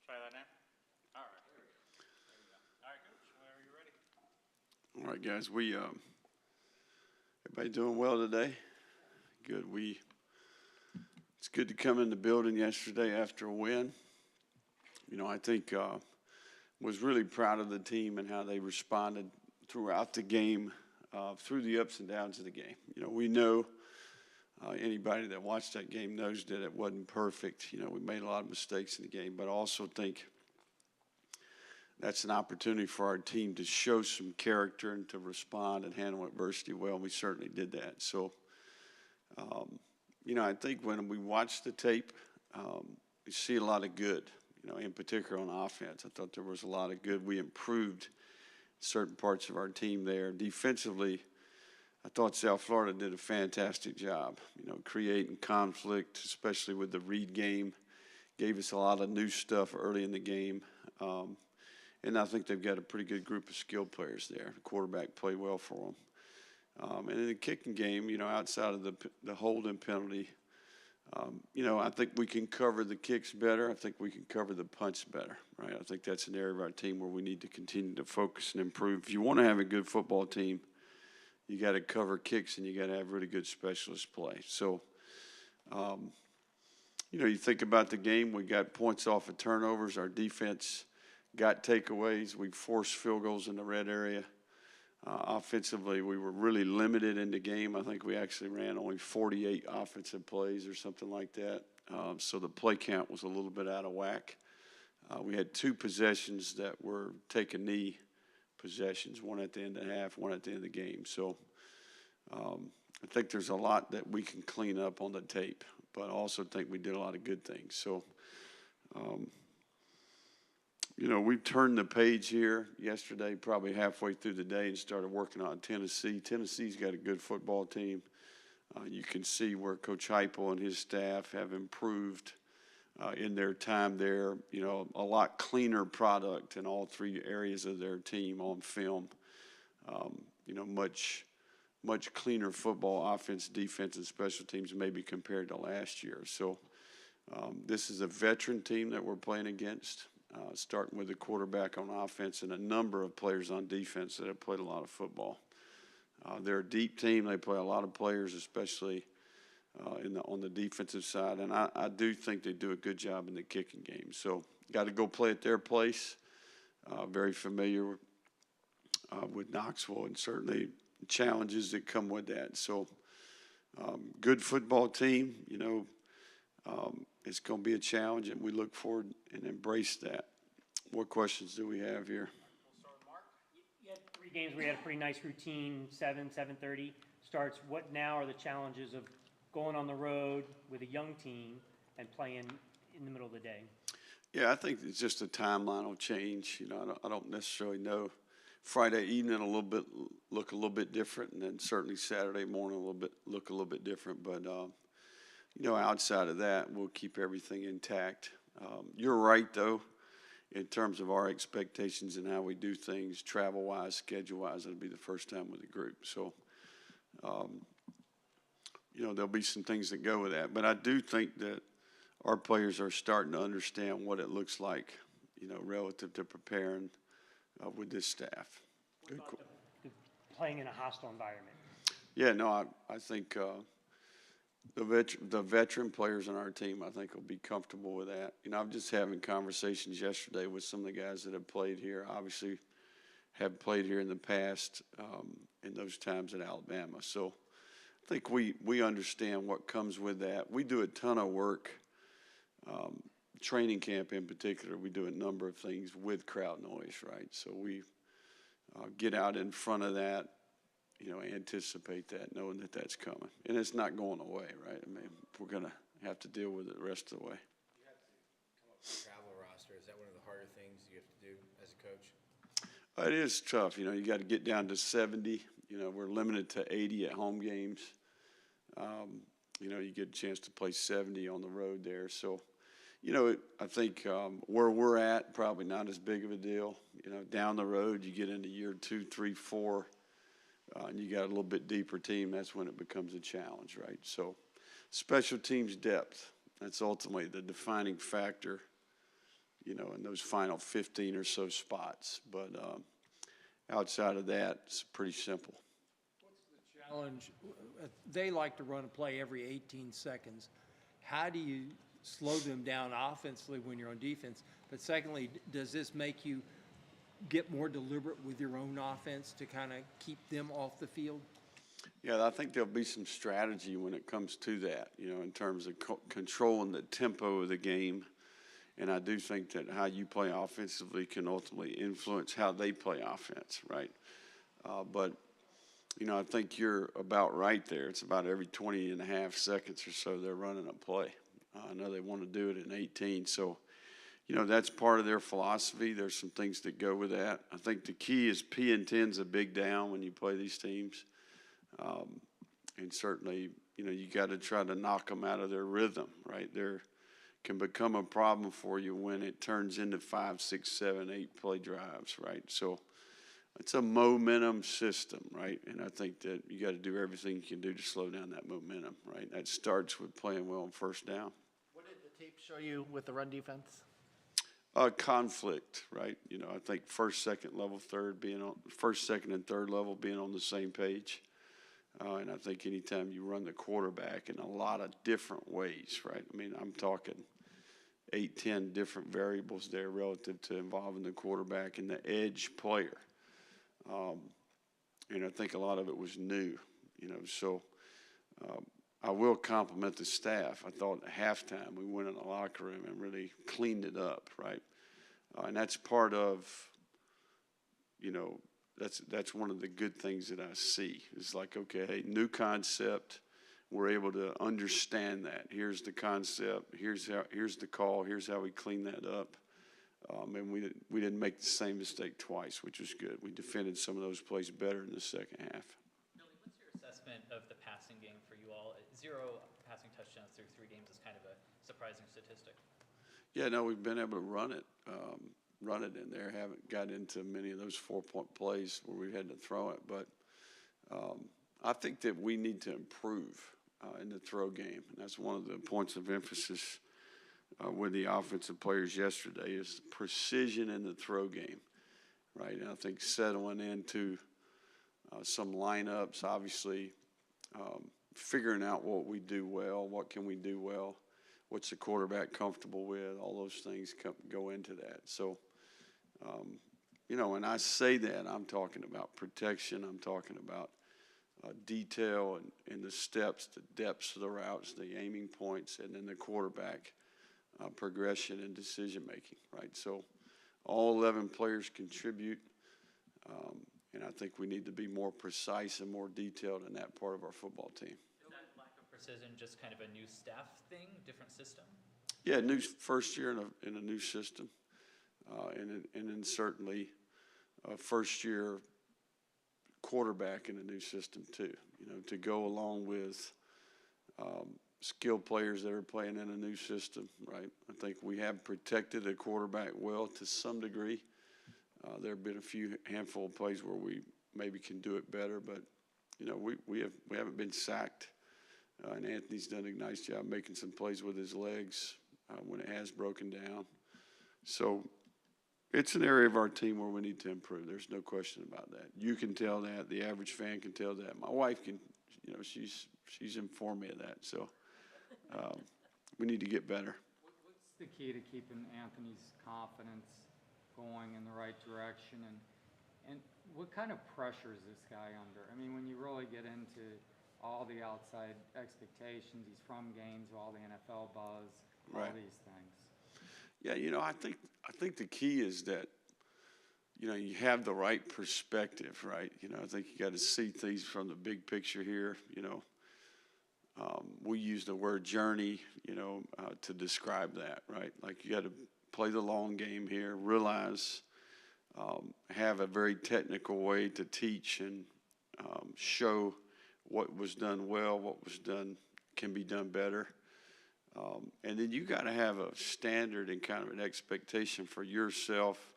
Try that now. All right. There we go. All right, Coach. Whenever you're ready. All right, guys. Everybody doing well today? Good. It's good to come in the building yesterday after a win. I think was really proud of the team and how they responded throughout the game, through the ups and downs of the game. We know anybody that watched that game knows that it wasn't perfect. We made a lot of mistakes in the game, but I also think that's an opportunity for our team to show some character and to respond and handle adversity well. We certainly did that. So, I think when we watch the tape, we see a lot of good, in particular on offense. I thought there was a lot of good. We improved certain parts of our team there. Defensively, I thought South Florida did a fantastic job, creating conflict, especially with the read game. Gave us a lot of new stuff early in the game. And I think they've got a pretty good group of skilled players there. The quarterback played well for them. And in the kicking game, outside of the holding penalty, I think we can cover the kicks better. I think we can cover the punts better, right? I think that's an area of our team where we need to continue to focus and improve. If you want to have a good football team, you got to cover kicks and you got to have really good specialist play. So, you think about the game, we got points off of turnovers. Our defense got takeaways. We forced field goals in the red area. Offensively, we were really limited in the game. I think we actually ran only 48 offensive plays or something like that. So the play count was a little bit out of whack. We had two possessions that were take-a-knee possessions, one at the end of the half, one at the end of the game. So I think there's a lot that we can clean up on the tape, but I also think we did a lot of good things. So, we've turned the page here yesterday, probably halfway through the day, and started working on Tennessee. Tennessee's got a good football team. You can see where Coach Heupel and his staff have improved in their time there. A lot cleaner product in all three areas of their team on film. Much cleaner football, offense, defense, and special teams maybe compared to last year. So this is a veteran team that we're playing against. Starting with the quarterback on offense and a number of players on defense that have played a lot of football. They're a deep team. They play a lot of players, especially on the defensive side. And I do think they do a good job in the kicking game. So got to go play at their place. Very familiar with Knoxville and certainly challenges that come with that. So good football team, it's going to be a challenge, and we look forward and embrace that. What questions do we have here? We'll start with Mark. You had 3 games where you had a pretty nice routine, 7:30 starts. What now are the challenges of going on the road with a young team and playing in the middle of the day? Yeah, I think it's just a timeline will change. I don't necessarily know. Friday evening look a little bit different, and then certainly Saturday morning look a little bit different. But outside of that, we'll keep everything intact. You're right, though, in terms of our expectations and how we do things, travel-wise, schedule-wise. It'll be the first time with the group. So, there'll be some things that go with that. But I do think that our players are starting to understand what it looks like, relative to preparing with this staff. What about the playing in a hostile environment? Yeah, no, I think the veteran players on our team, I think, will be comfortable with that. I'm just having conversations yesterday with some of the guys that have played here, obviously have played here in the past in those times at Alabama. So I think we understand what comes with that. We do a ton of work, training camp in particular. We do a number of things with crowd noise, right? So we get out in front of that, anticipate that, knowing that that's coming. And it's not going away, right? I mean, we're going to have to deal with it the rest of the way. You have to come up with a travel roster. Is that one of the harder things you have to do as a coach? It is tough. You got to get down to 70. We're limited to 80 at home games. You get a chance to play 70 on the road there. So, I think where we're at, probably not as big of a deal. Down the road, you get into year 2, 3, 4, and you got a little bit deeper team. That's when it becomes a challenge, right? So special teams depth, that's ultimately the defining factor you know, in those final 15 or so spots. But outside of that, it's pretty simple. What's the challenge? They like to run a play every 18 seconds. How do you slow them down offensively when you're on defense? But secondly, does this make you get more deliberate with your own offense to kind of keep them off the field? Yeah, I think there'll be some strategy when it comes to that, you know, in terms of controlling the tempo of the game. And I do think that how you play offensively can ultimately influence how they play offense, right? But, you know, I think you're about right there. It's about every 20 and a half seconds or so they're running a play. I know they want to do it in 18. So, you know, that's part of their philosophy. There's some things that go with that. I think the key is P and 10's a big down when you play these teams. And certainly, you know, you got to try to knock them out of their rhythm, right? There can become a problem for you when it turns into 5, 6, 7, 8 play drives, right? So it's a momentum system, right? And I think that you got to do everything you can do to slow down that momentum, right? That starts with playing well on first down. What did the tape show you with the run defense? Conflict, right? You know, I think first, second, and third level being on the same page. And I think anytime you run the quarterback in a lot of different ways, right? I mean, I'm talking 8, 10 different variables there relative to involving the quarterback and the edge player. And I think a lot of it was new, you know. So I will compliment the staff. I thought at halftime we went in the locker room and really cleaned it up, right? And that's part of, you know, that's one of the good things that I see. It's like, okay, hey, new concept. We're able to understand that. Here's the concept. Here's the call. Here's how we clean that up. And we didn't make the same mistake twice, which was good. We defended some of those plays better in the second half. Billy, what's your assessment of the passing game for you all? 0 passing touchdowns through 3 games is kind of a surprising statistic. Yeah, no, we've been able to run it in there. Haven't got into many of those 4-point plays where we had to throw it. But I think that we need to improve in the throw game. And that's one of the points of emphasis with the offensive players yesterday is precision in the throw game, right? And I think settling into some lineups, obviously figuring out what we do well, what can we do well, what's the quarterback comfortable with, all those things go into that. So, you know, when I say that, I'm talking about protection. I'm talking about detail and the steps, the depths of the routes, the aiming points, and then the quarterback progression and decision-making, right? So all 11 players contribute, and I think we need to be more precise and more detailed in that part of our football team. Is that lack of precision just kind of a new staff thing, different system? Yeah, new first year in a new system, and then certainly a first-year quarterback in a new system too, you know, to go along with skilled players that are playing in a new system, right? I think we have protected the quarterback well to some degree. There have been a handful of plays where we maybe can do it better, but, you know, we haven't been sacked. And Anthony's done a nice job making some plays with his legs when it has broken down. So it's an area of our team where we need to improve. There's no question about that. You can tell that. The average fan can tell that. My wife can, you know, she's informed me of that. So we need to get better. What's the key to keeping Anthony's confidence going in the right direction? And what kind of pressure is this guy under? I mean, when you really get into all the outside expectations, he's from games, all the NFL buzz, all Right. these things. Yeah, you know, I think the key is that, you know, you have the right perspective, right? You know, I think you got to see things from the big picture here. You know, we use the word journey, you know, to describe that, right? Like you got to play the long game here, realize, have a very technical way to teach and show what was done well, what was done can be done better. And then you got to have a standard and kind of an expectation for yourself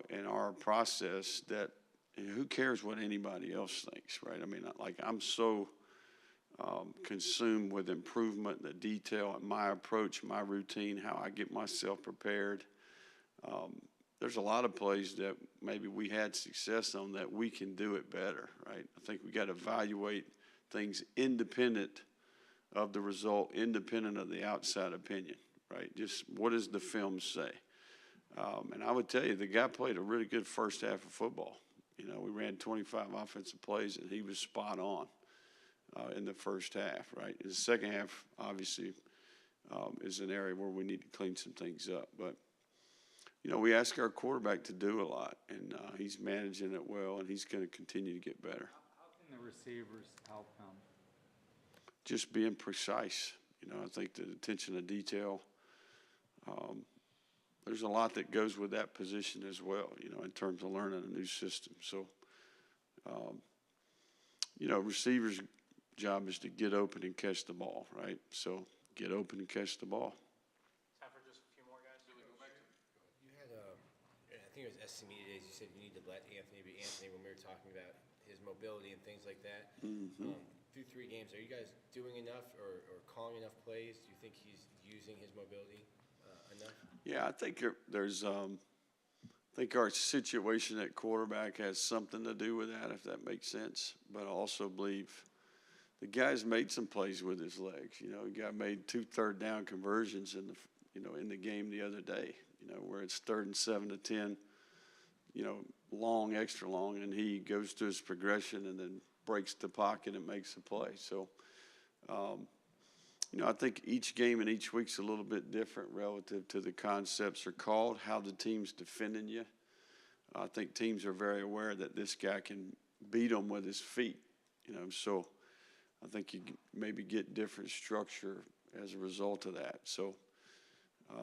and our process that who cares what anybody else thinks, right? I mean, like I'm so consumed with improvement, the detail, and my approach, my routine, how I get myself prepared. there's a lot of plays that maybe we had success on that we can do it better, right? I think we got to evaluate things independent of the result, independent of the outside opinion, right? Just what does the film say? And I would tell you, the guy played a really good first half of football. You know, we ran 25 offensive plays, and he was spot on in the first half, right? In the second half, obviously, is an area where we need to clean some things up. But, you know, we ask our quarterback to do a lot, and he's managing it well, and he's going to continue to get better. How can the receivers help him? Just being precise. You know, I think the attention to detail, there's a lot that goes with that position as well, you know, in terms of learning a new system. So, you know, receivers' job is to get open and catch the ball, right? So get open and catch the ball. Time for just a few more guys. You had, I think it was SC Media Days, you said you need to let Anthony be Anthony when we were talking about his mobility and things like that. Through 3 games, are you guys doing enough or calling enough plays? Do you think he's using his mobility enough? Yeah, I think there's I think our situation at quarterback has something to do with that, if that makes sense. But I also believe the guy's made some plays with his legs. You know, the guy made 2 third-down conversions in the game the other day. You know, where it's 3rd and 7 to 10. You know, long, extra long, and he goes to his progression and then breaks the pocket and makes a play. So, you know, I think each game and each week's a little bit different relative to the concepts are called, how the team's defending you. I think teams are very aware that this guy can beat them with his feet, you know, so I think you maybe get different structure as a result of that. So,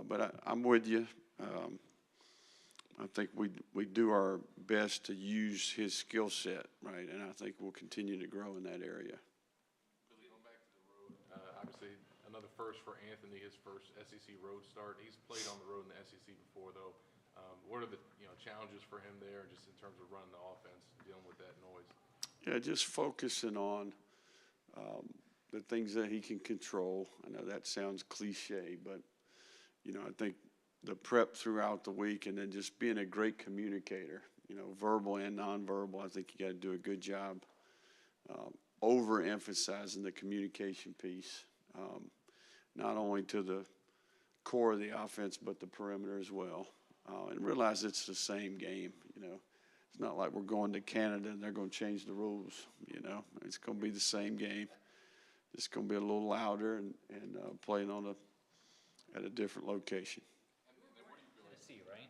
but I'm with you. I think we do our best to use his skill set, right, and I think we'll continue to grow in that area. Billy, going back to the road, obviously another first for Anthony, his first SEC road start. He's played on the road in the SEC before, though. What are the challenges for him there, just in terms of running the offense, dealing with that noise? Yeah, just focusing on the things that he can control. I know that sounds cliche, but you know, I think the prep throughout the week, and then just being a great communicator, you know, verbal and nonverbal. I think you got to do a good job overemphasizing the communication piece, not only to the core of the offense, but the perimeter as well. And realize it's the same game, you know. It's not like we're going to Canada and they're going to change the rules, you know. It's going to be the same game. It's going to be a little louder and playing at a different location. Tennessee, right?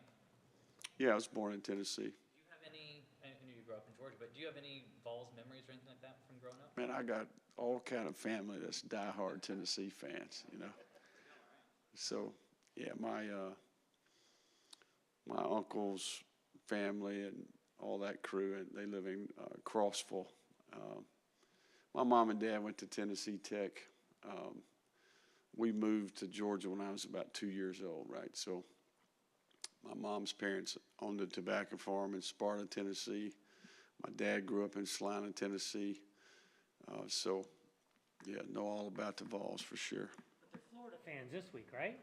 Yeah, I was born in Tennessee. Do you have any, I know you grew up in Georgia, but do you have any Vols memories or anything like that from growing up? Man, I got all kind of family that's diehard Tennessee fans, you know. So, yeah, my uncle's family and all that crew, and they live in Crossville. My mom and dad went to Tennessee Tech. We moved to Georgia when I was about 2 years old, right? So my mom's parents owned a tobacco farm in Sparta, Tennessee. My dad grew up in Salina, Tennessee. So, yeah, know all about the Vols for sure. But they're Florida fans this week, right?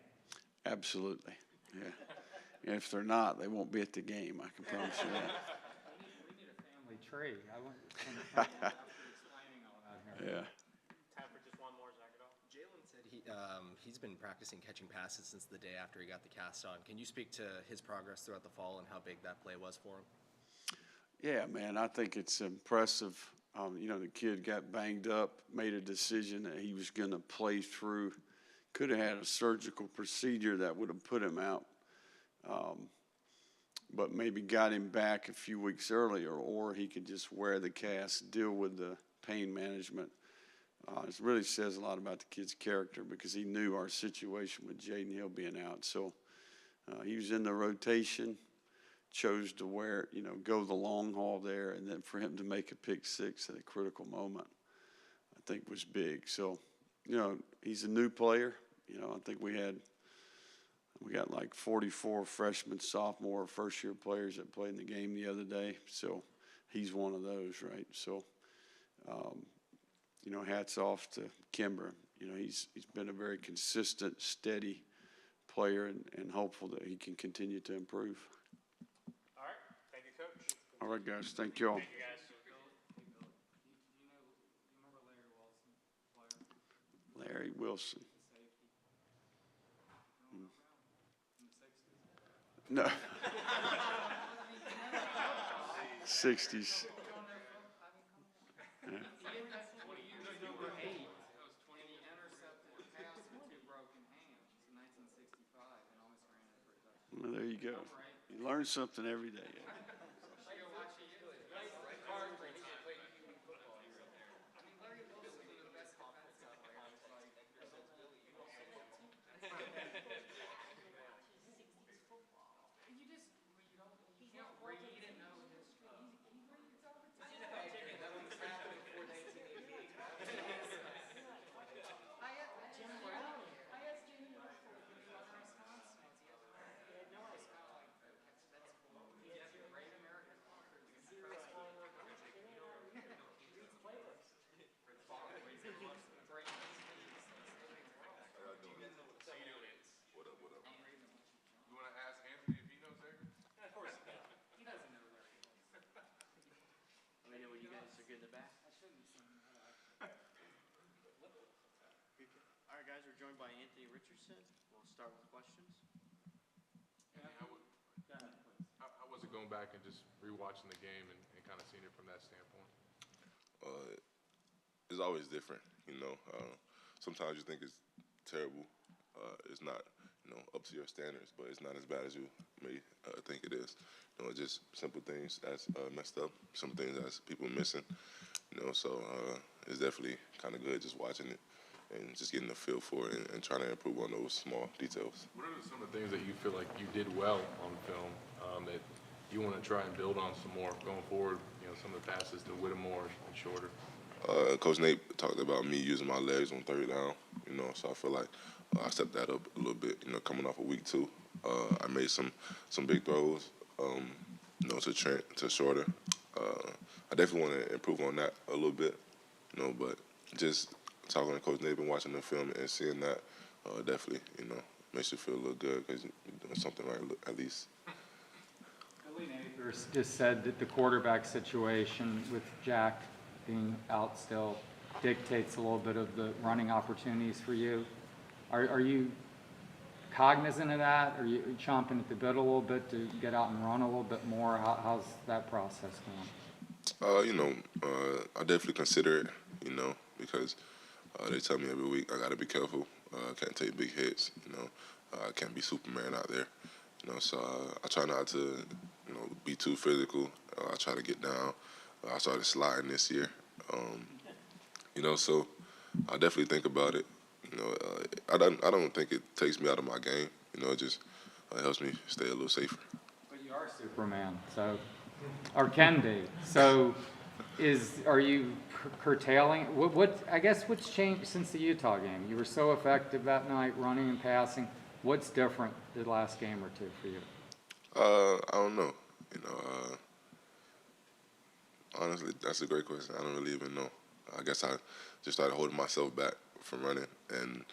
Absolutely, yeah. And if they're not, they won't be at the game, I can promise you that. We need a family tree. I want explaining all that here. Yeah. Time for just one more, Zachary. Jalen said he's been practicing catching passes since the day after he got the cast on. Can you speak to his progress throughout the fall and how big that play was for him? Yeah, man, I think it's impressive. You know, the kid got banged up, made a decision that he was going to play through. Could have had a surgical procedure that would have put him out, but maybe got him back a few weeks earlier, or he could just wear the cast, deal with the pain management. It really says a lot about the kid's character because he knew our situation with Jaden Hill being out. So he was in the rotation, chose to go the long haul there, and then for him to make a pick six at a critical moment, I think was big. So, you know, he's a new player. You know, I think we got like 44 freshmen, sophomore, first-year players that played in the game the other day. So he's one of those, right? So, you know, hats off to Kimber. You know, he's been a very consistent, steady player and hopeful that he can continue to improve. All right, thank you, Coach. All right, guys. Thank you all. Thank you, guys. Larry Wilson. No. 60s. Yeah. Well, there you go. You learn something every day. You want to ask Anthony if he knows Edgar? Of course, he doesn't know Larry Wilson. Let me know when you guys are good in the back. All right, guys, we're joined by Anthony Richardson. We'll start with questions. How was it going back and just rewatching the game and kind of seeing it from that standpoint? It's always different, you know. Sometimes you think it's terrible. It's not, you know, up to your standards, but it's not as bad as you may think it is. You know, just simple things that's messed up, some things that's people missing, you know. So it's definitely kind of good just watching it and just getting a feel for it and trying to improve on those small details. What are some of the things that you feel like you did well on film that you want to try and build on some more going forward? You know, some of the passes to Whittemore and shorter. Coach Nate talked about me using my legs on third down, you know, so I feel like I stepped that up a little bit, you know, coming off of week 2. I made some big throws, you know, to Trent, to shorter. I definitely want to improve on that a little bit, you know, but just talking to Coach Nate and watching the film and seeing that definitely, you know, makes you feel a little good because you're doing something right at least. Billy Napier just said that the quarterback situation with Jack being out still dictates a little bit of the running opportunities for you. Are you cognizant of that? Are you chomping at the bit a little bit to get out and run a little bit more? How's that process going? You know, I definitely consider it, you know, because they tell me every week I got to be careful. I can't take big hits, you know. I can't be Superman out there, you know. So I try not to, you know, be too physical. I try to get down. I started sliding this year, you know. So I definitely think about it. You know, I don't think it takes me out of my game. You know, it just helps me stay a little safer. But you are Superman, so, or can be. So, are you curtailing? I guess what's changed since the Utah game? You were so effective that night, running and passing. What's different the last game or two for you? I don't know. You know, honestly, that's a great question. I don't really even know. I guess I just started holding myself back from running, and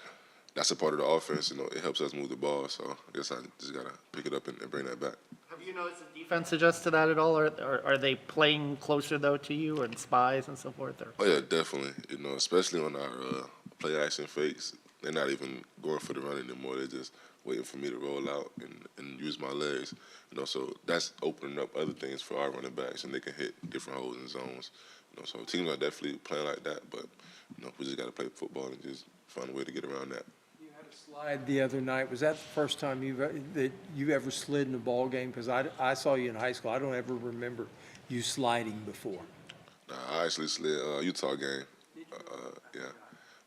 that's a part of the offense. You know, it helps us move the ball. So I guess I just gotta pick it up and bring that back. Have you noticed the defense adjust to that at all, or are they playing closer though to you and spies and so forth? Or? Oh yeah, definitely. You know, especially on our play action fakes, they're not even going for the run anymore. They're just waiting for me to roll out and use my legs. You know, so that's opening up other things for our running backs, and they can hit different holes and zones. You know, so teams are definitely playing like that, but you know, we just got to play football and just find a way to get around that. You had a slide the other night. Was that the first time that you ever slid in a ball game? Because I saw you in high school. I don't ever remember you sliding before. I actually slid Utah game. Yeah,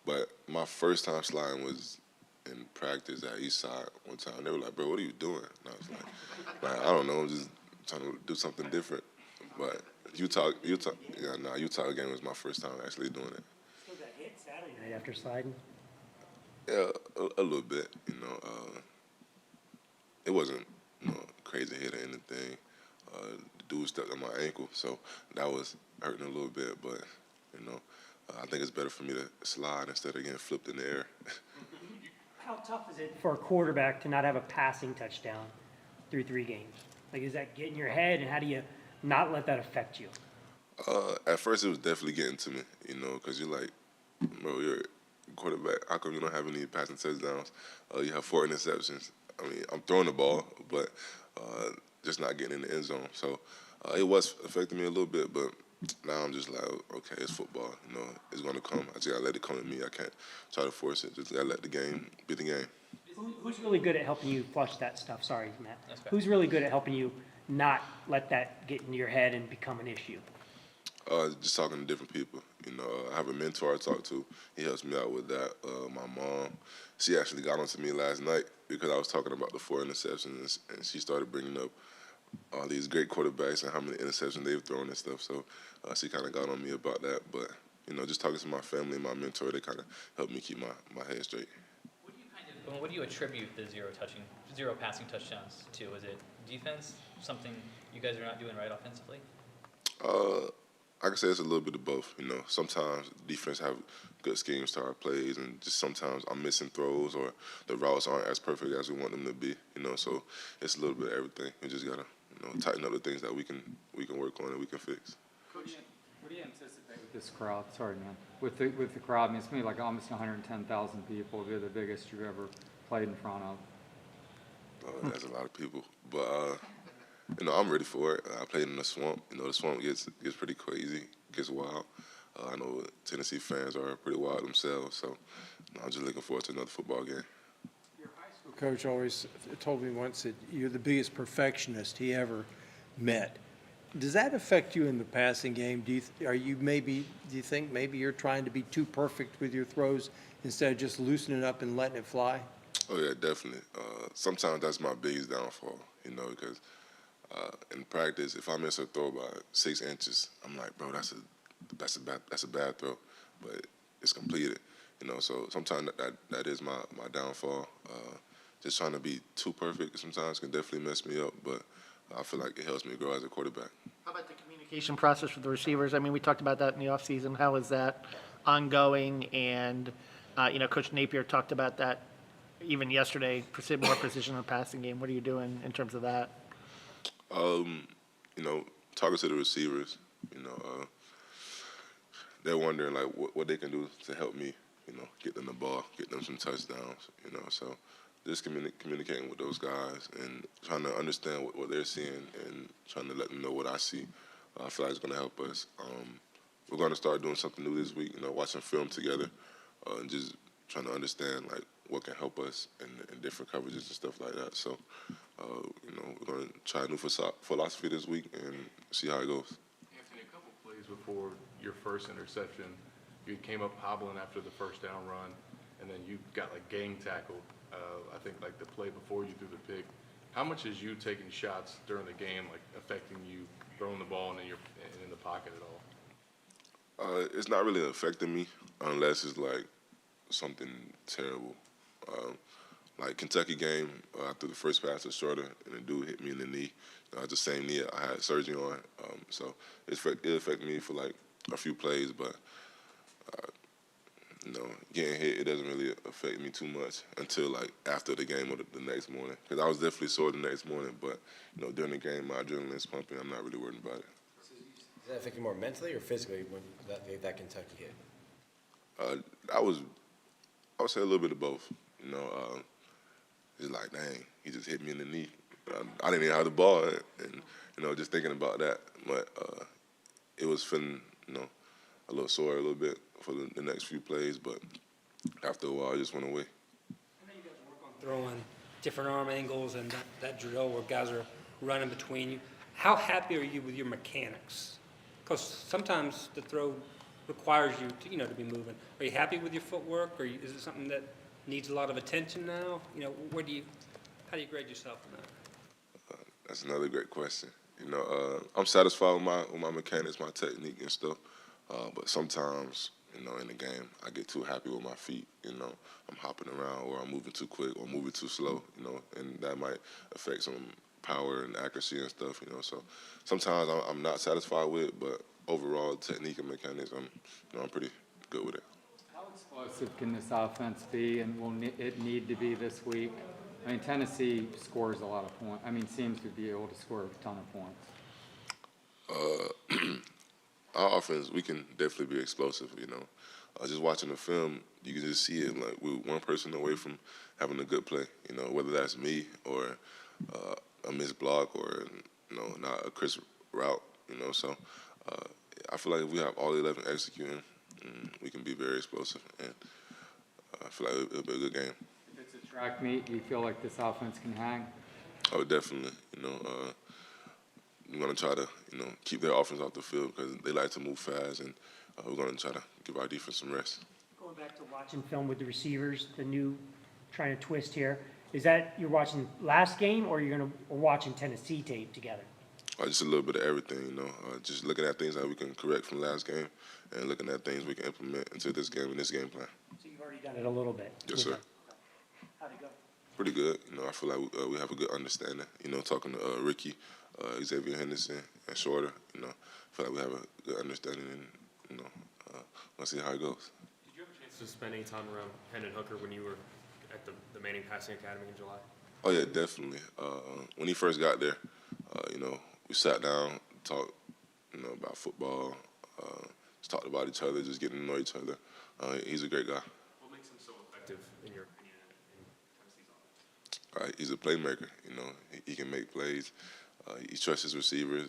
but my first time sliding was in practice at Eastside one time. They were like, "Bro, what are you doing?" And I was like, I don't know. I'm just trying to do something different. But Utah game was my first time actually doing it. Still got hit Saturday night after sliding. Yeah, a little bit. You know, it wasn't crazy hit or anything. The dude stepped on my ankle, so that was hurting a little bit. But I think it's better for me to slide instead of getting flipped in the air. How tough is it for a quarterback to not have a passing touchdown through 3 games? Like, does that get in your head, and how do you not let that affect you? At first, it was definitely getting to me, because you're like, bro, you're a quarterback. How come you don't have any passing touchdowns? You have 4 interceptions. I mean, I'm throwing the ball, but just not getting in the end zone. So it was affecting me a little bit, but now I'm just like, okay, it's football. It's going to come. I just got to let it come to me. I can't try to force it. Just got to let the game be the game. Who's really good at helping you flush that stuff? Sorry, Matt. That's okay. Who's really good at helping you not let that get into your head and become an issue? Just talking to different people. I have a mentor I talk to. He helps me out with that. My mom, she actually got onto me last night because I was talking about the 4 interceptions, and she started bringing up all these great quarterbacks and how many interceptions they've thrown and stuff. So she kind of got on me about that. But, just talking to my family and my mentor, they kind of helped me keep my head straight. What do you attribute the zero passing touchdowns to? Is it defense? Something you guys are not doing right offensively? I can say it's a little bit of both. Sometimes defense have good schemes to our plays, and just sometimes I'm missing throws or the routes aren't as perfect as we want them to be. So it's a little bit of everything. We just gotta tighten up the things that we can work on and we can fix. What do you anticipate with this crowd? Sorry, man. With the crowd, I mean, it's gonna be like almost 110,000 people. They're the biggest you've ever played in front of. That's a lot of people, but I'm ready for it. I played in the swamp. The swamp gets pretty crazy, gets wild. I know Tennessee fans are pretty wild themselves, so I'm just looking forward to another football game. Your high school coach always told me once that you're the biggest perfectionist he ever met. Does that affect you in the passing game? Do you think maybe you're trying to be too perfect with your throws instead of just loosening up and letting it fly? Oh yeah, definitely. Sometimes that's my biggest downfall, because in practice, if I miss a throw by 6 inches, I'm like, bro, that's a bad throw, but it's completed. So sometimes that is my downfall. Just trying to be too perfect sometimes can definitely mess me up, but I feel like it helps me grow as a quarterback. How about the communication process with the receivers? I mean, we talked about that in the offseason. How is that ongoing? And, Coach Napier talked about that even yesterday, more precision in the passing game. What are you doing in terms of that? Talking to the receivers, they're wondering like what they can do to help me, get them the ball, get them some touchdowns, so just communicating with those guys and trying to understand what they're seeing and trying to let them know what I see. I feel like it's going to help us. We're going to start doing something new this week, watching film together and just trying to understand like what can help us in different coverages and stuff like that. So, we're going to try a new philosophy this week and see how it goes. Anthony, a couple plays before your first interception, you came up hobbling after the first down run, and then you got like gang tackled. I think like the play before you threw the pick. How much is you taking shots during the game like affecting you throwing the ball and in the pocket at all? It's not really affecting me unless it's like something terrible. Like Kentucky game, I threw the first pass to Shorter, and the dude hit me in the knee. The same knee I had surgery on. So it affected me for like a few plays, but getting hit, it doesn't really affect me too much until like after the game or the next morning. Because I was definitely sore the next morning, but during the game, my adrenaline's pumping. I'm not really worried about it. Does that affect you more mentally or physically when that Kentucky hit? I would say a little bit of both. It's like, dang, he just hit me in the knee. I didn't even have the ball, and just thinking about that. But it was feeling, a little sore a little bit for the next few plays. But after a while, it just went away. I know you guys work on throwing different arm angles and that drill where guys are running between you. How happy are you with your mechanics? Because sometimes the throw requires you to be moving. Are you happy with your footwork, or is it something that needs a lot of attention now? How do you grade yourself on that? That's another great question. I'm satisfied with my mechanics, my technique and stuff. But sometimes, in the game, I get too happy with my feet. I'm hopping around, or I'm moving too quick, or moving too slow. And that might affect some power and accuracy and stuff. So sometimes I'm not satisfied with it, but overall technique and mechanics, I'm pretty good with it. explosive can this offense be, and will it need to be this week? I mean, Tennessee scores a lot of points. I mean, seems to be able to score a ton of points. Our offense, we can definitely be explosive, you know. Just watching the film, you can just see it. Like, we're one person away from having a good play, you know, whether that's me or a missed block or, you know, not a crisp route, you know. So I feel like if we have all 11 executing, we can be very explosive. And I feel like it'll be a good game. If it's a track meet, do you feel like this offense can hang? Oh, definitely. You know, we're going to try to, you know, keep their offense off the field because they like to move fast, and we're going to try to give our defense some rest. Going back to watching film with the receivers, the new trying to twist here, is that you're watching last game or you're watching Tennessee tape together? Just a little bit of everything, you know. Just looking at things that we can correct from last game and looking at things we can implement into this game and this game plan. So you've already done it a little bit? Yes, sir. How'd it go? Pretty good. You know, I feel like we have a good understanding. You know, talking to Ricky, Xavier Henderson, and Shorter, you know, I feel like we have a good understanding, and, you know, we'll see how it goes. Did you have a chance to spend any time around Hendon Hooker when you were at the Manning Passing Academy in July? Oh, yeah, definitely. When he first got there, you know, we sat down, talked, you know, about football, just talked about each other, just getting to know each other. He's a great guy. What makes him so effective, in your opinion, in Tennessee's offense? He's a playmaker, you know. He can make plays. He trusts his receivers,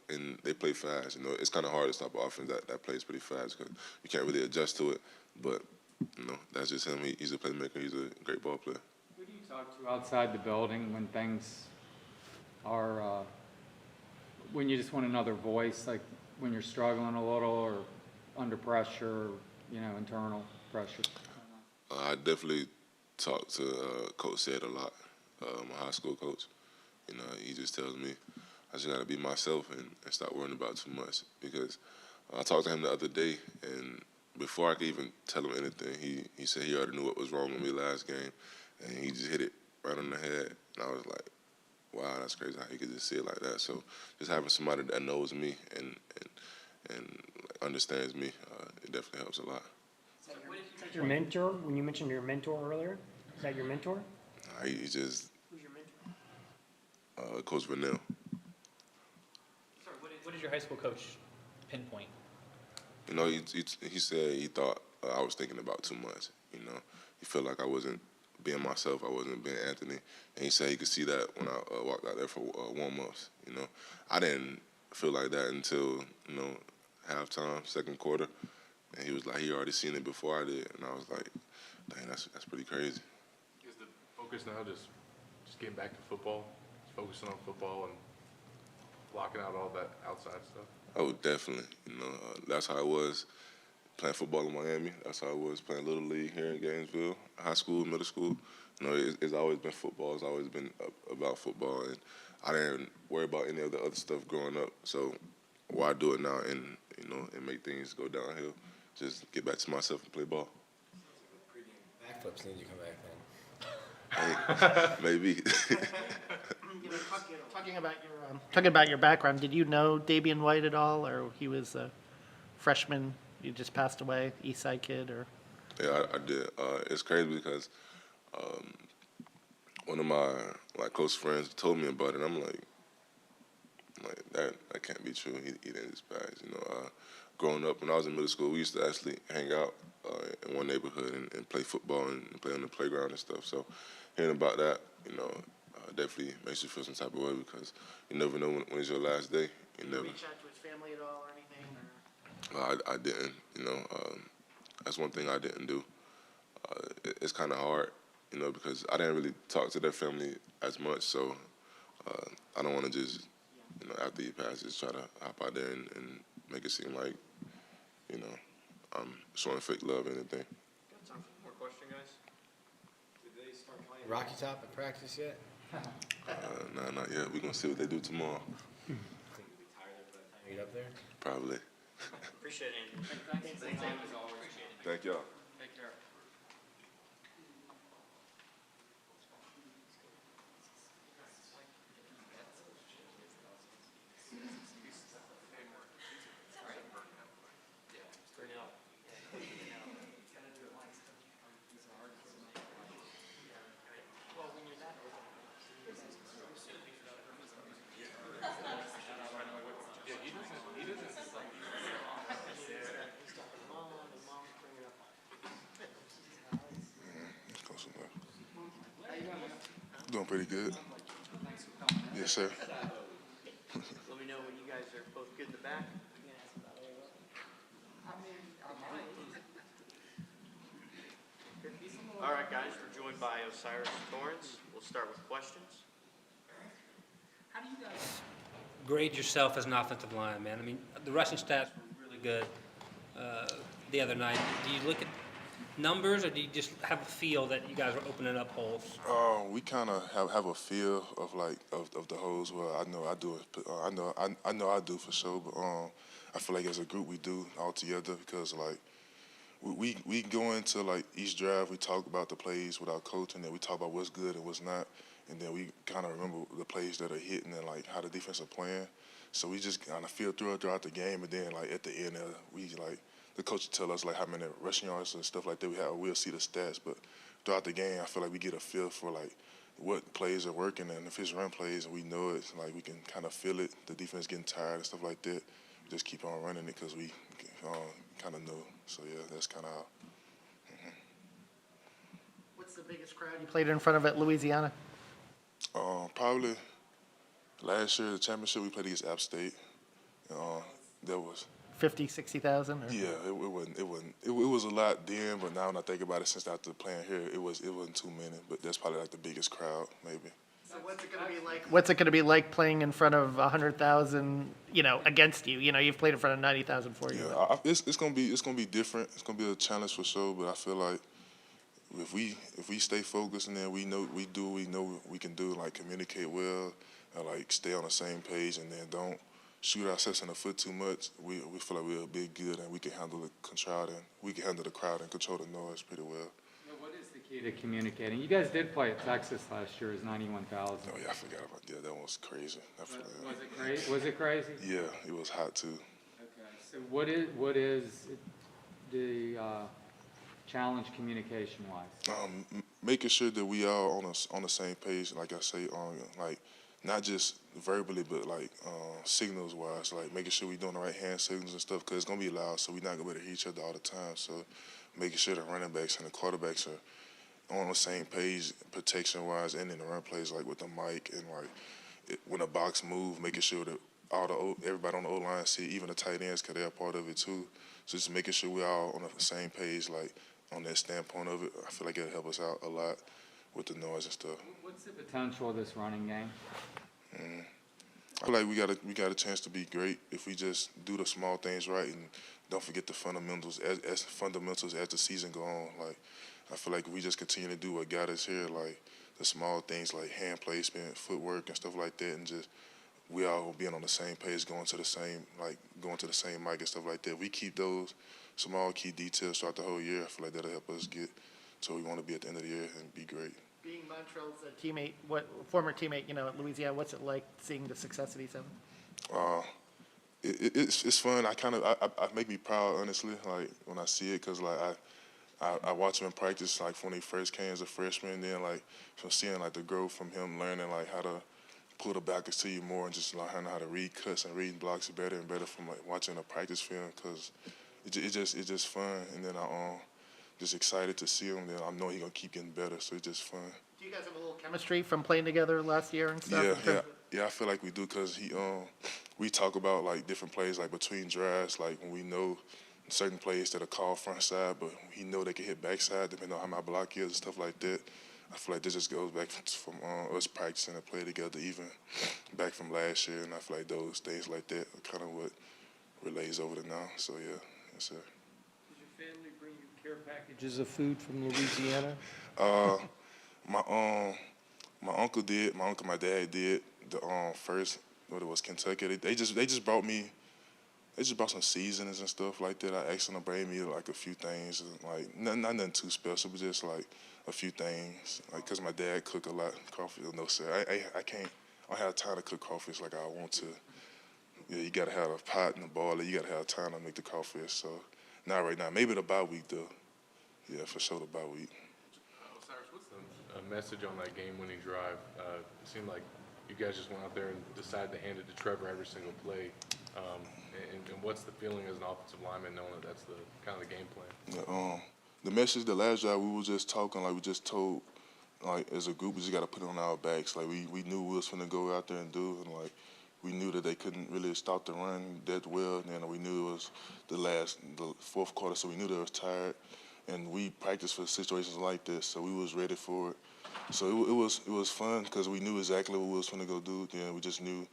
and they play fast. You know, it's kind of hard to stop an offense that plays pretty fast because you can't really adjust to it. But, you know, that's just him. He's a playmaker. He's a great ball player. Who do you talk to outside the building when things are, when you just want another voice, like when you're struggling a little or under pressure, you know, internal pressure? I definitely talk to Coach Said a lot, my high school coach. You know, he just tells me I just got to be myself and stop worrying about too much. Because I talked to him the other day, and before I could even tell him anything, he said he already knew what was wrong with me last game, and he just hit it right on the head. And I was like, wow, that's crazy how he could just see it like that. So just having somebody that knows me and understands me, it definitely helps a lot. Is that your mentor? When you mentioned your mentor earlier, is that your mentor? He's just Who's your mentor? Coach Vanell. Sorry, what did your high school coach pinpoint? You know, he said he thought I was thinking about too much. You know, he felt like I wasn't being myself. I wasn't being Anthony. And he said he could see that when I walked out there for warm-ups. You know, I didn't feel like that until, you know, halftime, second quarter. And he was like, he already seen it before I did. And I was like, dang, that's pretty crazy. Is the focus now just getting back to football, just focusing on football and blocking out all that outside stuff? Oh, definitely. You know, that's how it was playing football in Miami. That's how it was playing Little League here in Gainesville, high school, middle school. You know, it's always been football. It's always been about football. And I didn't worry about any of the other stuff growing up. So why do it now and, you know, and make things go downhill? Just get back to myself and play ball. Backflips need to come back then. Hey, maybe. You know, talking about your background, did you know Dabian White at all, or he was a freshman? You just passed away, East Side kid, or? Yeah, I did. It's crazy because one of my close friends told me about it. And I'm like that can't be true. He didn't just pass. You know, growing up when I was in middle school, we used to actually hang out in one neighborhood and play football and play on the playground and stuff. So hearing about that, you know, definitely makes you feel some type of way because you never know when it's your last day. You never. Reach out to his family at all or anything? Or? I didn't. You know, that's one thing I didn't do. It's kind of hard, you know, because I didn't really talk to their family as much. So I don't want to just, you know, after he passes, try to hop out there and make it seem like, you know, I'm showing fake love or anything. Time for one more question, guys. Did they start playing Rocky Top at practice yet? Nah, not yet. We're going to see what they do tomorrow. Think you'll be tired by the time you get up there? Probably. Appreciate it, Andy. Thanks. Thank y'all. Take care. Doing pretty good. Yes, sir. Let me know when you guys are both good in the back. All right, guys, we're joined by Osiris Torrance. We'll start with questions. How do you guys grade yourself as an offensive line, man? I mean, the rushing stats were really good the other night. Do you look at numbers, or do you just have a feel that you guys are opening up holes? We kind of have a feel of like of the holes. Well, I know I do it. I know I do for sure. But I feel like as a group we do all together because like we go into like each drive. We talk about the plays with our coach, and then we talk about what's good and what's not, and then we kind of remember the plays that are hitting and like how the defense are playing. So we just kind of feel throughout the game, and then like at the end, we like the coach will tell us like how many rushing yards and stuff like that we have. We'll see the stats, but throughout the game, I feel like we get a feel for like what plays are working, and if it's run plays and we know it, like we can kind of feel it. The defense getting tired and stuff like that. We just keep on running it because we kind of know. So yeah, that's kind of how. What's the biggest crowd you played in front of at Louisiana? Probably last year, the championship, we played against App State. That was 50, 60,000? yeah. It was a lot then, but now when I think about it, since after playing here, it wasn't too many. But that's probably like the biggest crowd, maybe. So what's it going to be like? What's it going to be like playing in front of 100,000? Against you. You've played in front of 90,000 for you. Yeah, it's gonna be different. It's gonna be a challenge for sure. But I feel like if we stay focused and then we know we can do, like communicate well and like stay on the same page and then don't shoot ourselves in the foot too much, we feel like we'll be good and we can handle the crowd and control the noise pretty well. What is the key to communicating? You guys did play at Texas last year as 91,000. Oh yeah, I forgot about that. That was crazy. Was it crazy? Was it crazy? Yeah, it was hot too. Okay. So what is the challenge communication-wise? Making sure that we all on the same page, like I say, like not just verbally, but like signals wise, like making sure we're doing the right hand signals and stuff, because it's gonna be loud, so we're not gonna be able to hear each other all the time. So making sure the running backs and the quarterbacks are on the same page, protection wise, and in the run plays, like with the mic and like when the box move, making sure that everybody on the O-line see, even the tight ends, because they're a part of it too. So just making sure we're all on the same page, like on that standpoint of it, I feel like it'll help us out a lot with the noise and stuff. What's the potential of this running game? I feel like we got a chance to be great if we just do the small things right and don't forget the fundamentals as the season go on. Like I feel like if we just continue to do what got us here, like the small things like hand placement, footwork, and stuff like that, and just we all being on the same page, going to the same mic and stuff like that. We keep those small key details throughout the whole year. I feel like that'll help us get to where we want to be at the end of the year and be great. Being Montrell's former teammate, at Louisiana, what's it like seeing the success that he's having? It's fun. I make me proud, honestly, like when I see it, because like I watch him in practice, like when he first came as a freshman, and then like from seeing like the growth from him, learning like how to pull the backers to you more and just learning how to read cuts and read blocks better and better from like watching a practice film, because it's just fun. And then I'm just excited to see him. Then I know he's gonna keep getting better, so it's just fun. Do you guys have a little chemistry from playing together last year and stuff? Yeah, I feel like we do, because we talk about like different plays like between drives, like when we know certain plays that are called front side, but he know they can hit backside depending on how my block is and stuff like that. I feel like this just goes back from us practicing and play together, even back from last year, and I feel like those things like that are kind of what relays over to now. So yeah, yes sir. Did your family bring you care packages of food from Louisiana? My uncle did. My uncle, my dad did the first. What it was, Kentucky. They just brought me. They just brought some seasonings and stuff like that. I asked them to bring me like a few things, like not nothing too special, but just like a few things. Like, cause my dad cook a lot crawfish. No sir, I can't. I don't have time to cook crawfish like I want to. Yeah, you gotta have a pot and a boiler. You gotta have time to make the crawfish. So not right now. Maybe the bye week though. Yeah, for sure the bye week. Cyrus, what's the message on that game-winning drive? It seemed like you guys just went out there and decided to hand it to Trevor every single play. And what's the feeling as an offensive lineman knowing that that's the kind of the game plan? The message, the last drive, we were just talking like we just told like as a group, we just got to put it on our backs. Like we knew we was finna go out there and do, and like we knew that they couldn't really stop the run that well. And then we knew it was the fourth quarter, so we knew they was tired. And we practiced for situations like this, so we was ready for it. So it was fun because we knew exactly what we was finna go do. Then we just knew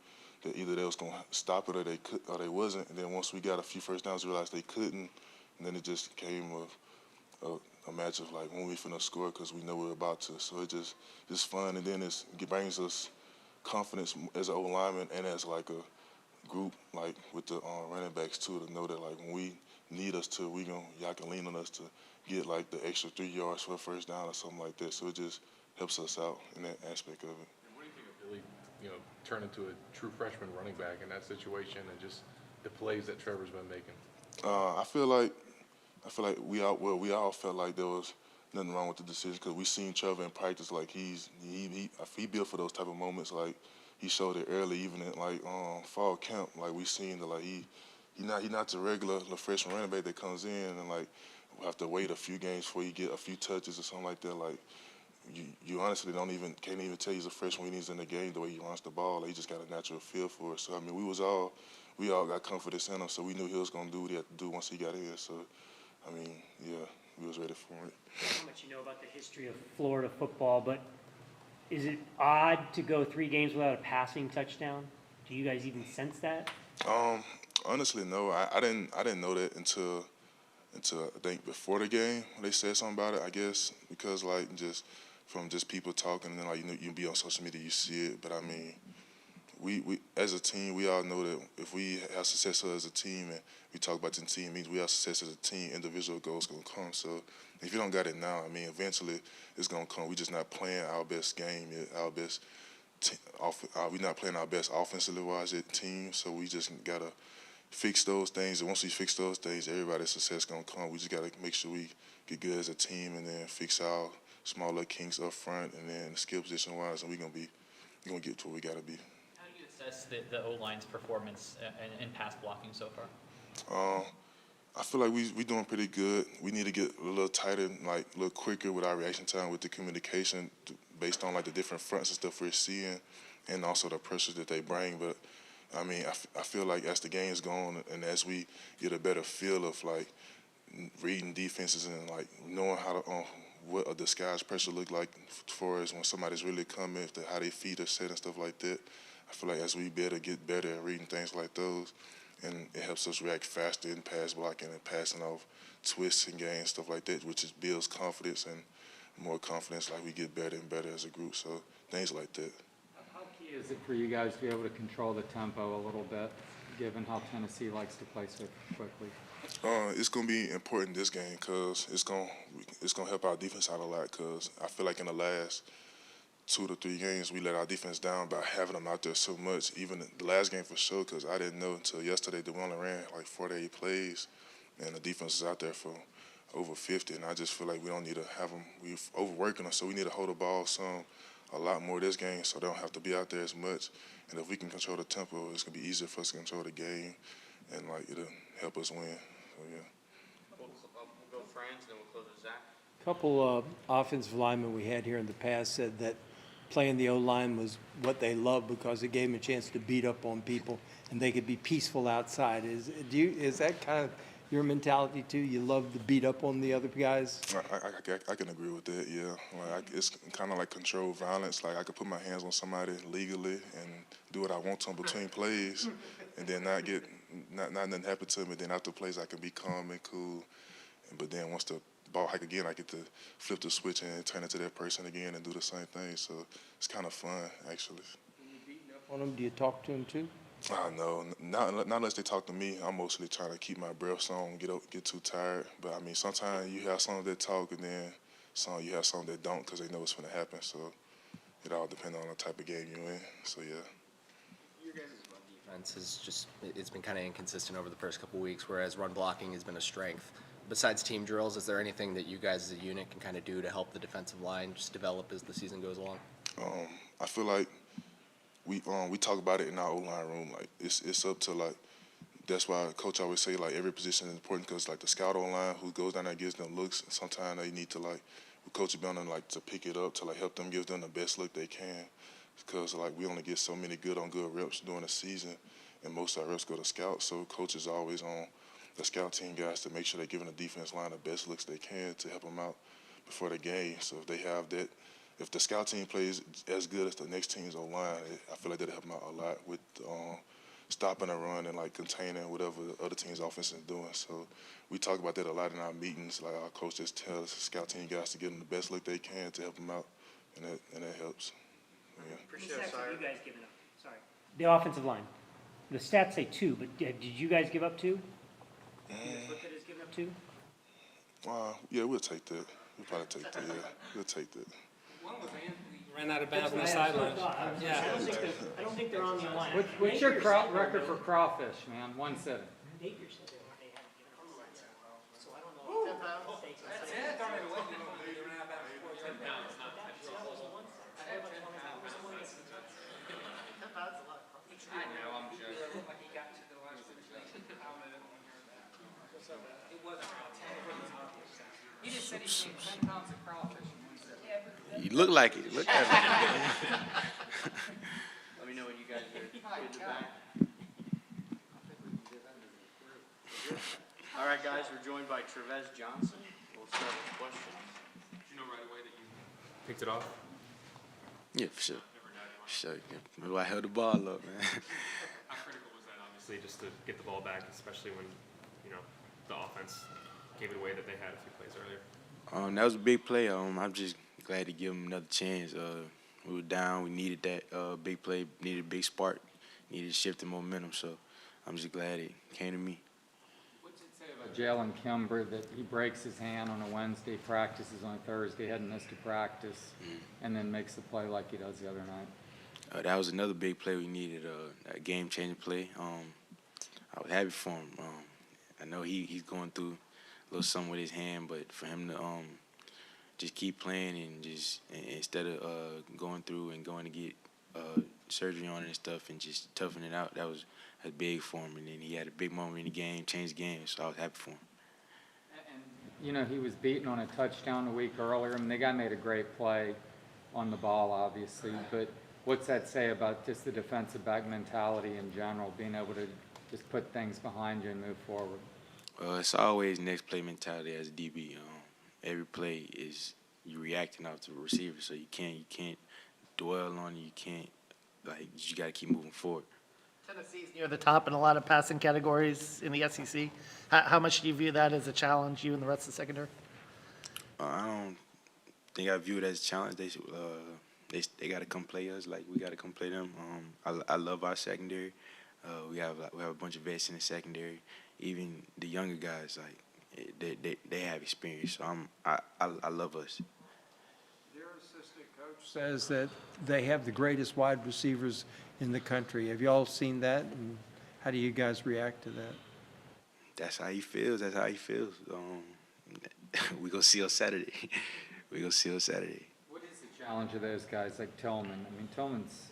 that either they was gonna stop it or they could or they wasn't. And then once we got a few first downs, we realized they couldn't. And then it just came of a match of like when we finna score because we know we're about to. So it just fun, and then it brings us confidence as an old lineman and as like a group, like with the running backs too, to know that like when we need us to, y'all can lean on us to get like the extra 3 yards for a first down or something like that. So it just helps us out in that aspect of it. And what do you think of Billy, turn into a true freshman running back in that situation and just the plays that Trevor's been making? I feel like we all felt like there was nothing wrong with the decision because we seen Trevor in practice. Like he built for those type of moments. Like he showed it early, even in like fall camp. Like we seen that like he not the regular freshman running back that comes in and like we have to wait a few games before you get a few touches or something like that. Like you honestly can't even tell he's a freshman when he's in the game the way he runs the ball. Like, he just got a natural feel for it. So I mean we all got confidence in him, so we knew he was gonna do what he had to do once he got here. So I mean, yeah, we was ready for it. How much you know about the history of Florida football, but is it odd to go 3 games without a passing touchdown? Do you guys even sense that? Honestly, no. I didn't know that until I think before the game when they said something about it. I guess because like from people talking and then like you be on social media, you see it. But I mean, we as a team, we all know that if we have success as a team and we talk about the team means we have success as a team, individual goals gonna come. So if you don't got it now, I mean, eventually it's gonna come. We just not playing our best game yet, our best. We're not playing our best offensively wise as a team, so we just gotta fix those things. And once we fix those things, everybody's success gonna come. We just gotta make sure we get good as a team and then fix our smaller kinks up front and then skill position wise, and we're gonna get to where we gotta be. How do you assess the O-line's performance in pass blocking so far? I feel like we doing pretty good. We need to get a little tighter, like a little quicker with our reaction time, with the communication based on like the different fronts and stuff we're seeing, and also the pressures that they bring. But I mean, I feel like as the game's going and as we get a better feel of like reading defenses and like knowing how to what a disguised pressure look like for us when somebody's really coming, how their feet are set and stuff like that. I feel like as we get better at reading things like those, and it helps us react faster in pass blocking and passing off twists and gains, stuff like that, which builds confidence and more confidence. Like we get better and better as a group. So things like that. How key is it for you guys to be able to control the tempo a little bit, given how Tennessee likes to play so quickly? It's gonna be important this game because it's gonna help our defense out a lot. Because I feel like in the last 2 to 3 games we let our defense down by having them out there so much. Even the last game for sure, because I didn't know until yesterday that we only ran like 48 plays, and the defense is out there for over 50. And I just feel like we don't need to have them. We're overworking them, so we need to hold the ball a lot more this game, so they don't have to be out there as much. And if we can control the tempo, it's gonna be easier for us to control the game, and like it'll help us win. So yeah. We'll go Franz, then we'll close with Zach. A couple offensive linemen we had here in the past said that playing the O-line was what they loved because it gave them a chance to beat up on people and they could be peaceful outside. Is that kind of your mentality too? You love to beat up on the other guys? I can agree with that, yeah. Like it's kind of like controlled violence. Like I could put my hands on somebody legally and do what I want to them between plays and then not nothing happen to me. Then after plays I can be calm and cool. But then once the ball hike again, I get to flip the switch and turn into that person again and do the same thing. So it's kind of fun, actually. When you're beating up on them, do you talk to them too? No, not unless they talk to me. I'm mostly trying to keep my breath so I don't get too tired. But I mean, sometimes you have some that talk and then you have some that don't because they know what's going to happen. So it all depends on the type of game you're in. So yeah. Your guys' run defense it's been kind of inconsistent over the first couple weeks, whereas run blocking has been a strength. Besides team drills, is there anything that you guys as a unit can kind of do to help the defensive line just develop as the season goes along? I feel like we talk about it in our O-line room. Like it's up to like that's why coach always say like every position is important because like the scout O-line who goes down there and gives them looks. Sometimes they need to like Coach will be on them like to pick it up to like help them, give them the best look they can, because like we only get so many good on good reps during the season, and most of our reps go to scouts. So coach is always on the scout team guys to make sure they're giving the defense line the best looks they can to help them out before the game. So if they have that, if the scout team plays as good as the next team's O-line, I feel like that'll help them out a lot with stopping a run and like containing whatever the other team's offense is doing. So we talk about that a lot in our meetings. Like our coach just tells scout team guys to give them the best look they can to help them out, and that helps. Yeah. Appreciate you guys giving up. Sorry. The offensive line. The stats say 2, but did you guys give up 2? Flip it has given up 2? Yeah, we'll take that. We'll probably take that. Yeah, we'll take that. One was Anthony ran out of bounds on the sideline. Yeah. I don't think they're on the line. What's your record for crawfish, man? 1-7. Napier said they haven't given up a lot. So I don't know. That's it. Throw it away. They ran out of bounds before 10 pounds. I know, I'm joking. Like he got to the last finish. I don't know. It wasn't around 10. He just said he gained 10 pounds of crawfish in 1 7. You look like it. Look at it. Let me know when you guys are good to back. All right, guys, we're joined by Trevez Johnson. We'll start with questions. Did you know right away that you picked it off? Yeah, for sure. Sure. Maybe I held the ball up, man. How critical was that, obviously, just to get the ball back, especially when, the offense gave it away that they had a few plays earlier? That was a big play. I'm just glad to give them another chance. We were down. We needed that big play, needed a big spark, needed a shift in momentum. So I'm just glad it came to me. What's it say about Jalen Kimber that he breaks his hand on a Wednesday, practices on a Thursday, hadn't missed a practice, and then makes a play like he does the other night? That was another big play we needed, a game-changing play. I was happy for him. I know he's going through a little something with his hand, but for him to just keep playing and just instead of going through and going to get surgery on it and stuff and just toughing it out, that was big for him. And then he had a big moment in the game, changed the game, so I was happy for him. And, he was beaten on a touchdown a week earlier. I mean, the guy made a great play on the ball, obviously, but what's that say about just the defensive back mentality in general, being able to just put things behind you and move forward? It's always next play mentality as a DB. Every play is you reacting off to the receiver, so you can't dwell on it. You can't, you got to keep moving forward. Tennessee's near the top in a lot of passing categories in the SEC. How much do you view that as a challenge, you and the rest of the secondary? I don't think I view it as a challenge. They got to come play us like we got to come play them. I love our secondary. We have a bunch of vets in the secondary. Even the younger guys, they have experience. So I love us. Their assistant coach says that they have the greatest wide receivers in the country. Have you all seen that? And how do you guys react to that? That's how he feels. That's how he feels. We gonna see on Saturday. We gonna see on Saturday. What is the challenge of those guys like Tillman? I mean, Tillman's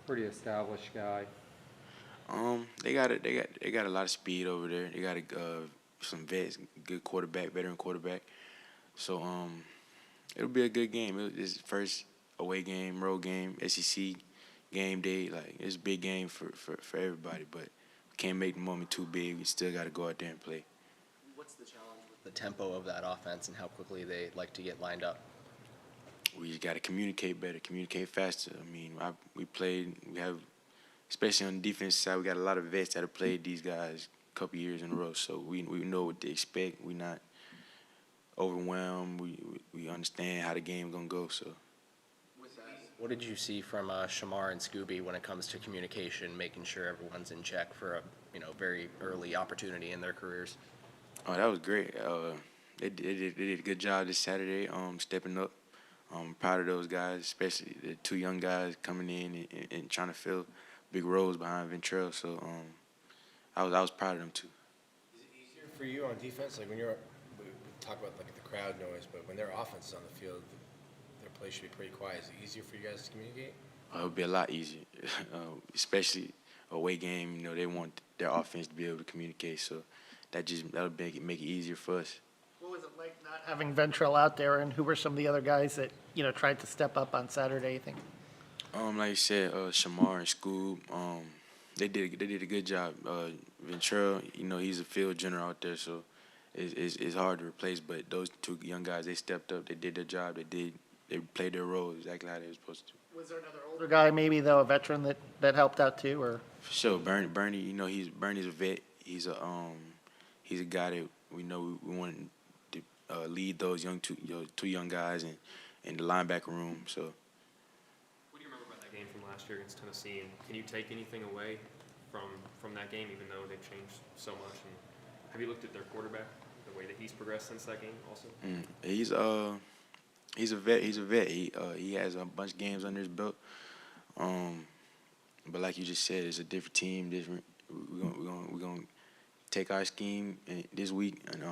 a pretty established guy. They got a lot of speed over there. They got some vets, good quarterback, veteran quarterback. So it'll be a good game. It's first away game, road game, SEC game day. It's a big game for everybody, but we can't make the moment too big. We still got to go out there and play. What's the challenge with the tempo of that offense and how quickly they like to get lined up? We just got to communicate better, communicate faster. I mean, we have, especially on the defense side, we got a lot of vets that have played these guys a couple years in a row, so we know what to expect. We're not overwhelmed. We understand how the game's going to go, so. What did you see from Shamar and Scooby when it comes to communication, making sure everyone's in check for a very early opportunity in their careers? Oh, that was great. They did a good job this Saturday, stepping up. I'm proud of those guys, especially the two young guys coming in and trying to fill big roles behind Ventrell. So I was proud of them too. Is it easier for you on defense? Like when we talk about the crowd noise, but when their offense is on the field, their play should be pretty quiet. Is it easier for you guys to communicate? It would be a lot easier, especially away game. They want their offense to be able to communicate, so that'll make it easier for us. What was it like not having Ventrell out there, and who were some of the other guys that, tried to step up on Saturday, you think? Like you said, Shamar and Scoob, they did a good job. Ventrell, he's a field general out there, so it's hard to replace. But those two young guys, they stepped up. They did their job. They played their role exactly how they were supposed to. Was there another older guy, maybe though, a veteran that helped out too, or? For sure, Bernie. Bernie's a vet. He's a guy that we know we want to lead those two young guys in the linebacker room. So. What do you remember about that game from last year against Tennessee? And can you take anything away from that game, even though they've changed so much? And have you looked at their quarterback, the way that he's progressed since that game, also? He's a vet. He has a bunch of games under his belt. But like you just said, it's a different team. We're gonna take our scheme this week and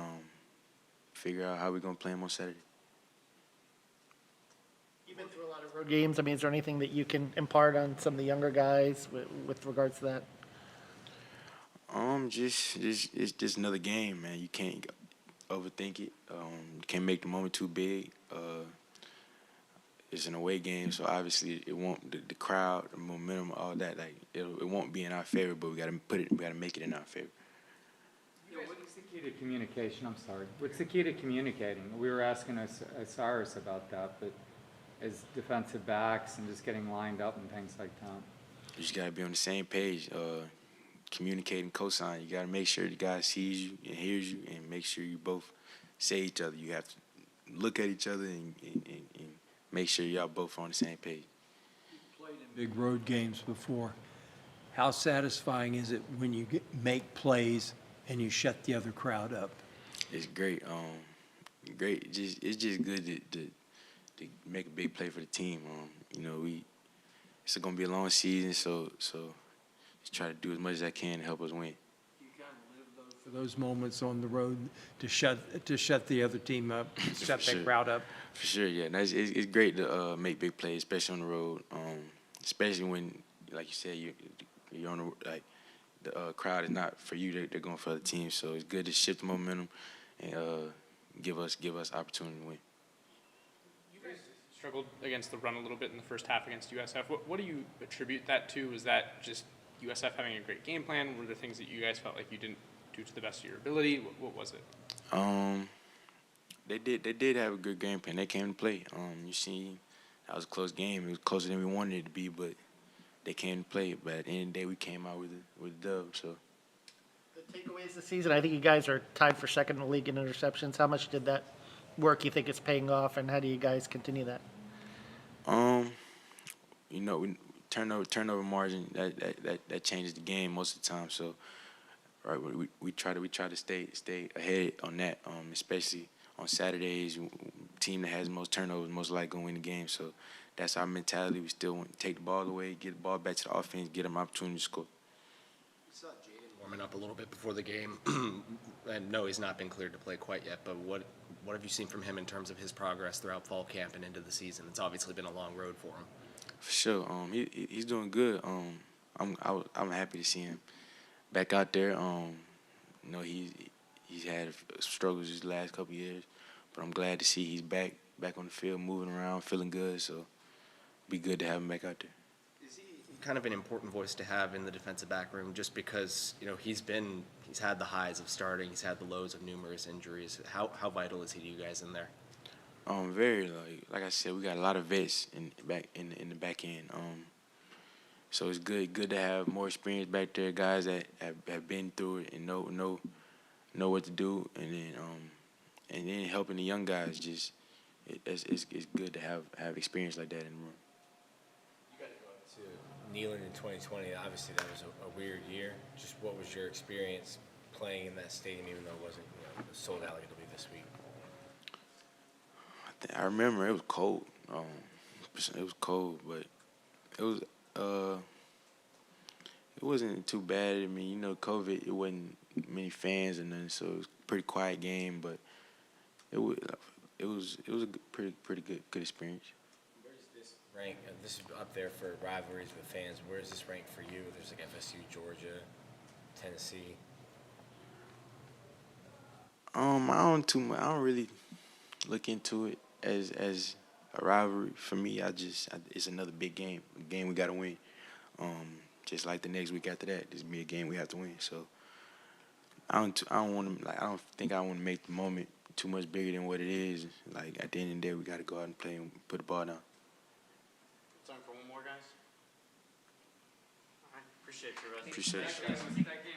figure out how we're gonna play them on Saturday. You've been through a lot of road games. I mean, is there anything that you can impart on some of the younger guys with regards to that? It's just another game, man. You can't overthink it. You can't make the moment too big. It's an away game, so obviously it won't the crowd, the momentum, all that. Like it won't be in our favor, but we gotta make it in our favor. What's the key to communication? I'm sorry. What's the key to communicating? We were asking Osiris about that, but as defensive backs and just getting lined up and things like that. You just gotta be on the same page. Communicating cosign. You gotta make sure the guy sees you and hears you, and make sure you both say each other. You have to look at each other and make sure y'all both on the same page. You've played in big road games before. How satisfying is it when you make plays and you shut the other crowd up? It's great. Great. It's just good to make a big play for the team. It's gonna be a long season, so just try to do as much as I can to help us win. You kind of live for those moments on the road to shut the other team up, shut that crowd up. For sure, yeah. It's great to make big plays, especially on the road. Especially when, like you said, you're on the crowd is not for you; they're going for other teams. So it's good to shift the momentum and give us opportunity to win. You guys struggled against the run a little bit in the first half against USF. What do you attribute that to? Was that just USF having a great game plan? Were there things that you guys felt like you didn't do to the best of your ability? What was it? They did have a good game plan. They came to play. You see, that was a close game. It was closer than we wanted it to be, but they came to play. But at the end of the day, we came out with a dub. So The takeaways this season, I think you guys are tied for second in the league in interceptions. How much did that work you think is paying off, and how do you guys continue that? Turnover margin that changes the game most of the time. So, right, we try to stay ahead on that, especially on Saturdays. Team that has the most turnovers most likely going to win the game. So that's our mentality. We still want to take the ball away, get the ball back to the offense, get them opportunity to score. We saw Jaden warming up a little bit before the game. And no, he's not been cleared to play quite yet, but what have you seen from him in terms of his progress throughout fall camp and into the season? It's obviously been a long road for him. For sure. He's doing good. I'm happy to see him back out there. He's had struggles his last couple of years, but I'm glad to see he's back on the field, moving around, feeling good. So, be good to have him back out there. Is he kind of an important voice to have in the defensive back room, just because he's had the highs of starting, he's had the lows of numerous injuries? How vital is he to you guys in there? Very, like I said, we got a lot of vets in the back end. So it's good to have more experience back there, guys that have been through it and know what to do, and then helping the young guys. It's good to have experience like that in the room. You got to go up to Neyland in 2020. Obviously, that was a weird year. Just what was your experience playing in that stadium, even though it wasn't sold out like it'll be this week? I remember it was cold. It was cold, but it wasn't too bad. I mean, COVID, it wasn't many fans and nothing, so it was a pretty quiet game. But it was a pretty good experience. Where's this rank? This is up there for rivalries with fans. Where does this rank for you? There's like FSU, Georgia, Tennessee. I don't really look into it as a rivalry. For me, it's another big game, a game we got to win. Just like the next week after that, this be a game we have to win. So I don't want to, like, I don't think I want to make the moment too much bigger than what it is. Like, at the end of the day, we got to go out and play and put the ball down. Time for one more, guys? All right, appreciate you, Rusty. Appreciate it. Thanks, guys.